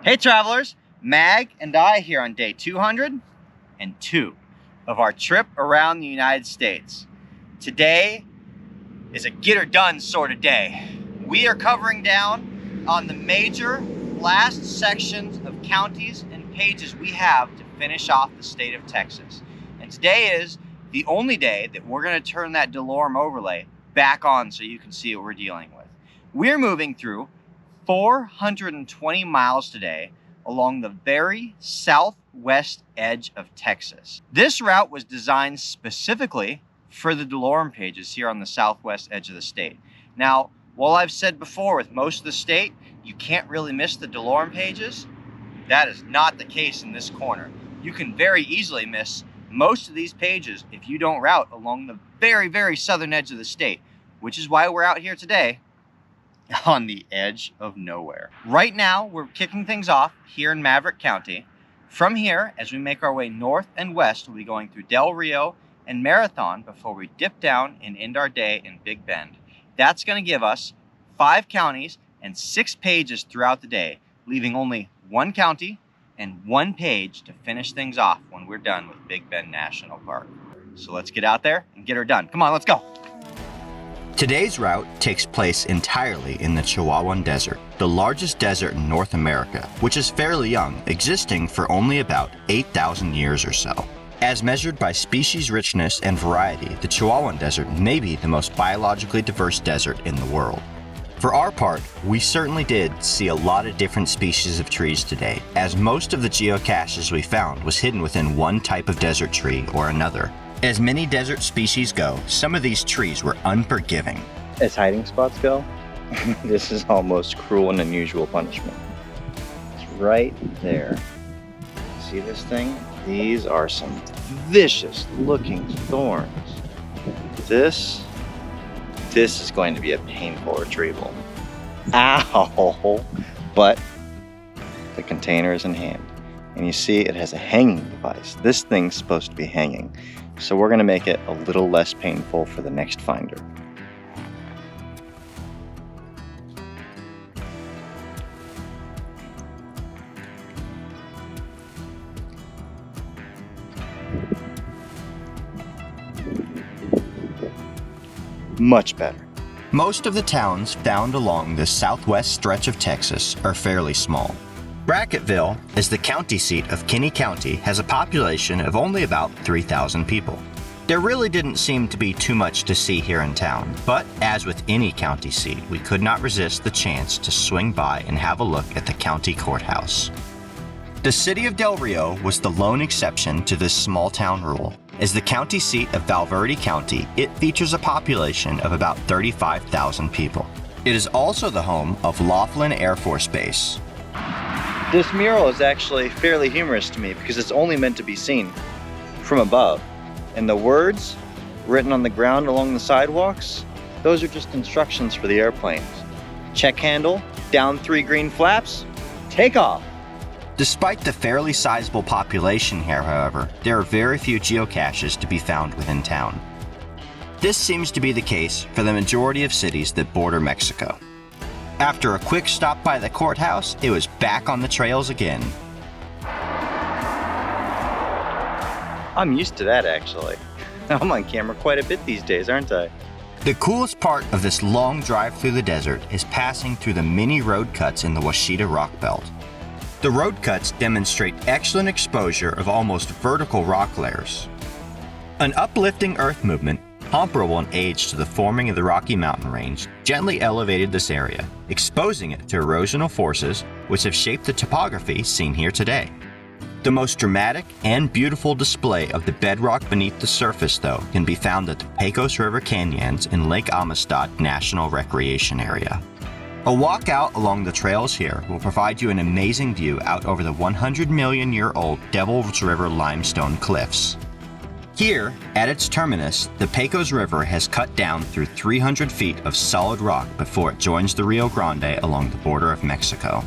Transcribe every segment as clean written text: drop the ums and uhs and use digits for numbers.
Hey travelers, Mag and I here on day 202 of our trip around the United States. Today is a get her done sort of day. We are covering down on the major last sections of counties and pages we have to finish off the state of Texas. And today is the only day that we're going to turn that DeLorme overlay back on so you can see what we're dealing with. We're moving through 420 miles today along the very southwest edge of Texas. This route was designed specifically for the DeLorme pages here on the southwest edge of the state. Now, while I've said before with most of the state, you can't really miss the DeLorme pages, that is not the case in this corner. You can very easily miss most of these pages if you don't route along the very, very southern edge of the state, which is why we're out here today on the edge of nowhere. Right now, we're kicking things off here in Maverick County. From here, as we make our way north and west, we'll be going through Del Rio and Marathon before we dip down and end our day in Big Bend. That's going to give us 5 counties and 6 pages throughout the day, leaving only 1 county and 1 page to finish things off when we're done with Big Bend National Park. So let's get out there and get her done. Come on, let's go. Today's route takes place entirely in the Chihuahuan Desert, the largest desert in North America, which is fairly young, existing for only about 8,000 years or so. As measured by species richness and variety, the Chihuahuan Desert may be the most biologically diverse desert in the world. For our part, we certainly did see a lot of different species of trees today, as most of the geocaches we found was hidden within one type of desert tree or another. As many desert species go, some of these trees were unforgiving. As hiding spots go, this is almost cruel and unusual punishment. It's right there. See this thing? These are some vicious looking thorns. This is going to be a painful retrieval. Ow! But the container is in hand. And you see it has a hanging device. This thing's supposed to be hanging. So we're going to make it a little less painful for the next finder. Much better. Most of the towns found along the southwest stretch of Texas are fairly small. Brackettville, as the county seat of Kinney County, has a population of only about 3,000 people. There really didn't seem to be too much to see here in town, but as with any county seat, we could not resist the chance to swing by and have a look at the county courthouse. The city of Del Rio was the lone exception to this small town rule. As the county seat of Valverde County, it features a population of about 35,000 people. It is also the home of Laughlin Air Force Base. This mural is actually fairly humorous to me because it's only meant to be seen from above. And the words written on the ground along the sidewalks, those are just instructions for the airplanes. Check handle, down 3 green flaps, take off. Despite the fairly sizable population here, however, there are very few geocaches to be found within town. This seems to be the case for the majority of cities that border Mexico. After a quick stop by the courthouse, it was back on the trails again. I'm used to that actually. I'm on camera quite a bit these days, aren't I? The coolest part of this long drive through the desert is passing through the many road cuts in the Washita Rock Belt. The road cuts demonstrate excellent exposure of almost vertical rock layers. An uplifting earth movement, comparable in age to the forming of the Rocky Mountain Range, gently elevated this area, exposing it to erosional forces which have shaped the topography seen here today. The most dramatic and beautiful display of the bedrock beneath the surface, though, can be found at the Pecos River Canyons in Lake Amistad National Recreation Area. A walk out along the trails here will provide you an amazing view out over the 100-million-year-old Devil's River limestone cliffs. Here, at its terminus, the Pecos River has cut down through 300 feet of solid rock before it joins the Rio Grande along the border of Mexico.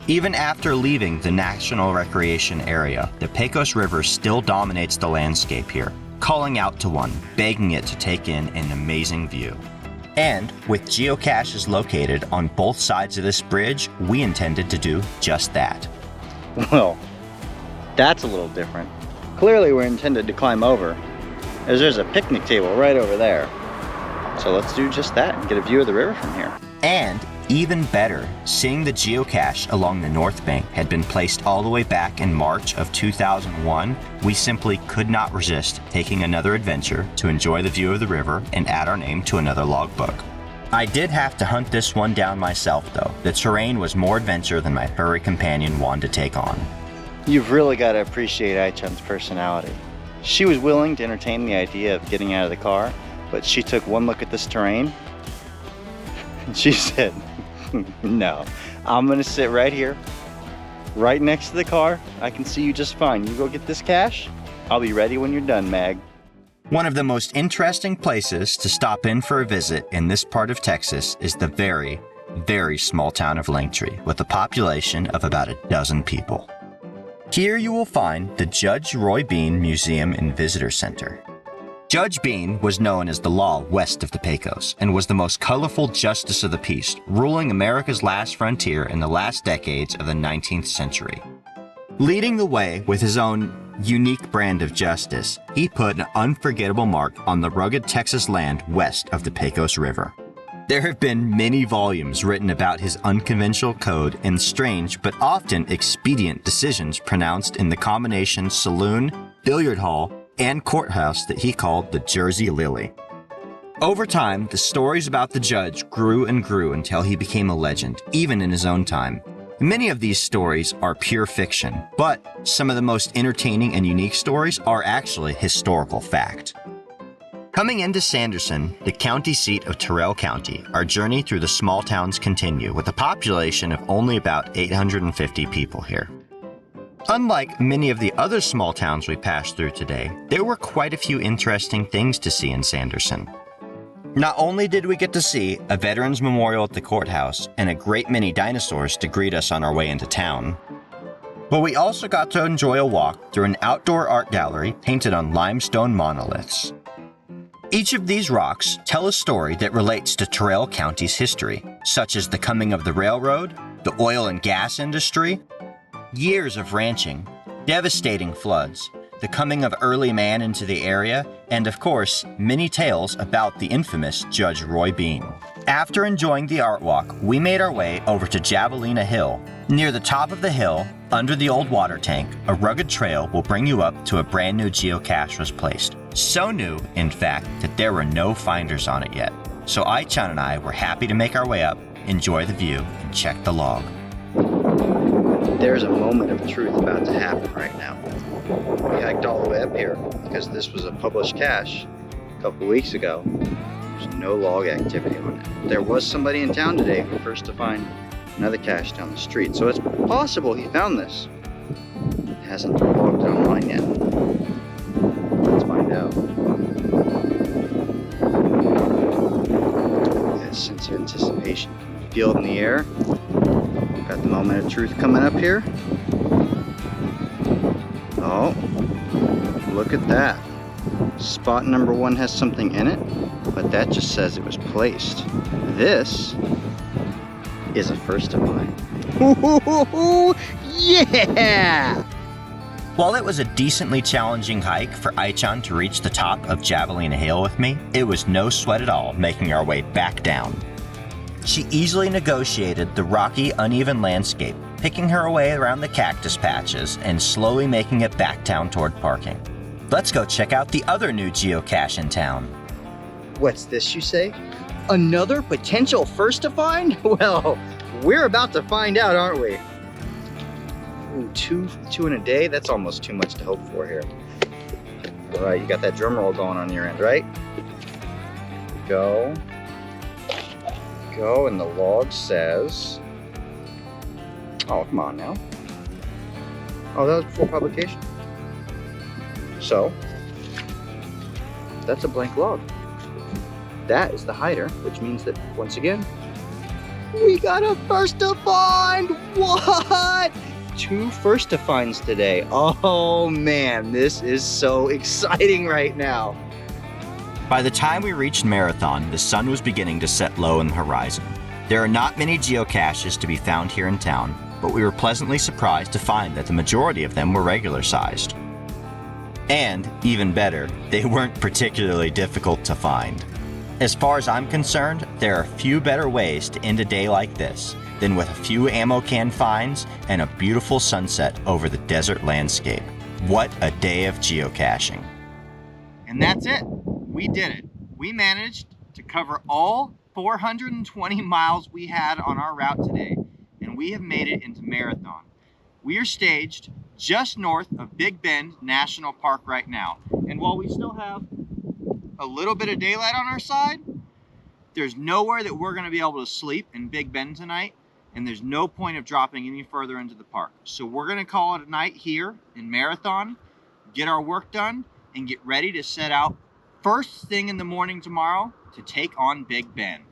Even after leaving the National Recreation Area, the Pecos River still dominates the landscape here, calling out to one, begging it to take in an amazing view. And with geocaches located on both sides of this bridge, we intended to do just that. Well, that's a little different. Clearly we're intended to climb over, as there's a picnic table right over there. So let's do just that and get a view of the river from here. And even better, seeing the geocache along the north bank had been placed all the way back in March of 2001, we simply could not resist taking another adventure to enjoy the view of the river and add our name to another logbook. I did have to hunt this one down myself though. The terrain was more adventure than my furry companion wanted to take on. You've really got to appreciate Ai-chan's personality. She was willing to entertain the idea of getting out of the car, but she took one look at this terrain and she said, no, I'm gonna sit right here, right next to the car. I can see you just fine. You go get this cache. I'll be ready when you're done, Mag. One of the most interesting places to stop in for a visit in this part of Texas is the very, very small town of Langtree, with a population of about 12 people. Here you will find the Judge Roy Bean Museum and Visitor Center. Judge Bean was known as the law west of the Pecos and was the most colorful justice of the peace, ruling America's last frontier in the last decades of the 19th century. Leading the way with his own unique brand of justice, he put an unforgettable mark on the rugged Texas land west of the Pecos River. There have been many volumes written about his unconventional code and strange but often expedient decisions pronounced in the combination saloon, billiard hall, and courthouse that he called the Jersey Lily. Over time, the stories about the judge grew and grew until he became a legend, even in his own time. Many of these stories are pure fiction, but some of the most entertaining and unique stories are actually historical fact. Coming into Sanderson, the county seat of Terrell County, our journey through the small towns continue with a population of only about 850 people here. Unlike many of the other small towns we passed through today, there were quite a few interesting things to see in Sanderson. Not only did we get to see a Veterans Memorial at the courthouse and a great many dinosaurs to greet us on our way into town, but we also got to enjoy a walk through an outdoor art gallery painted on limestone monoliths. Each of these rocks tell a story that relates to Terrell County's history, such as the coming of the railroad, the oil and gas industry, years of ranching, devastating floods, the coming of early man into the area, and of course, many tales about the infamous Judge Roy Bean. After enjoying the art walk, we made our way over to Javelina Hill. Near the top of the hill, under the old water tank, a rugged trail will bring you up to a brand new geocache was placed. So new, in fact, that there were no finders on it yet. So Ai-chan and I were happy to make our way up, enjoy the view, and check the log. There's a moment of truth about to happen right now. We hiked all the way up here because this was a published cache a couple weeks ago. There's no log activity on it. There was somebody in town today who first to find another cache down the street, so it's possible he found this. It hasn't logged it online yet. Let's find out. That sense of anticipation. Can you feel it in the air? Got the moment of truth coming up here. Oh, look at that. Spot number 1 has something in it, but that just says it was placed. This is a first of mine. Yeah! While it was a decently challenging hike for Ai-chan to reach the top of Javelina Hill with me, it was no sweat at all making our way back down. She easily negotiated the rocky, uneven landscape, picking her way around the cactus patches and slowly making it back down toward parking. Let's go check out the other new geocache in town. What's this, you say? Another potential first to find? Well, we're about to find out, aren't we? Ooh, two in a day? That's almost too much to hope for here. All right, you got that drum roll going on your end, right? Go, and the log says, oh, come on now. Oh, that was before publication. So, that's a blank log. That is the hider, which means that, once again, we got a first to find! What? 2 first to finds today. Oh man, this is so exciting right now. By the time we reached Marathon, the sun was beginning to set low in the horizon. There are not many geocaches to be found here in town, but we were pleasantly surprised to find that the majority of them were regular sized. And, even better, they weren't particularly difficult to find. As far as I'm concerned, there are few better ways to end a day like this than with a few ammo can finds and a beautiful sunset over the desert landscape. What a day of geocaching. And that's it. We did it. We managed to cover all 420 miles we had on our route today, and we have made it into Marathon. We are staged just north of Big Bend National Park right now. And while we still have a little bit of daylight on our side, there's nowhere that we're going to be able to sleep in Big Bend tonight, and there's no point of dropping any further into the park. So we're going to call it a night here in Marathon, get our work done, and get ready to set out first thing in the morning tomorrow to take on Big Bend.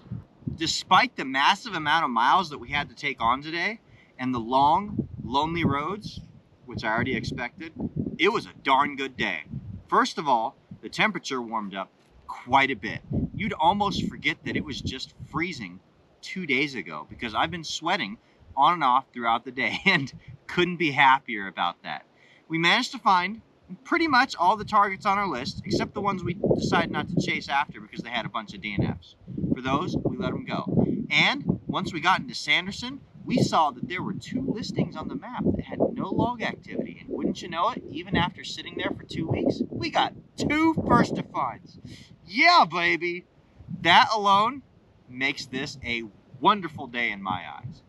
Despite the massive amount of miles that we had to take on today and the long, lonely roads, which I already expected, it was a darn good day. First of all, the temperature warmed up quite a bit. You'd almost forget that it was just freezing 2 days ago because I've been sweating on and off throughout the day and couldn't be happier about that. We managed to find pretty much all the targets on our list, except the ones we decided not to chase after because they had a bunch of DNFs. For those, we let them go. And once we got into Sanderson, we saw that there were 2 listings on the map that had no log activity. And wouldn't you know it, even after sitting there for 2 weeks, we got 2 first to finds. Yeah, baby! That alone makes this a wonderful day in my eyes.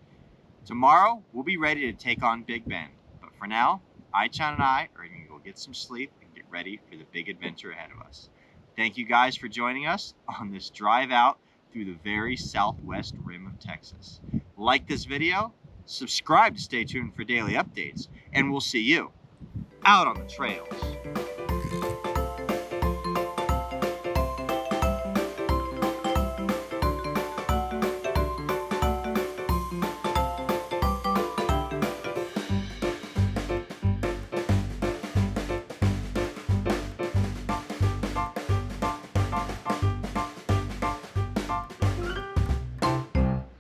Tomorrow, we'll be ready to take on Big Bend. But for now, Aichan and I are going to go get some sleep and get ready for the big adventure ahead of us. Thank you guys for joining us on this drive out through the very southwest rim of Texas. Like this video, subscribe to stay tuned for daily updates, and we'll see you out on the trails.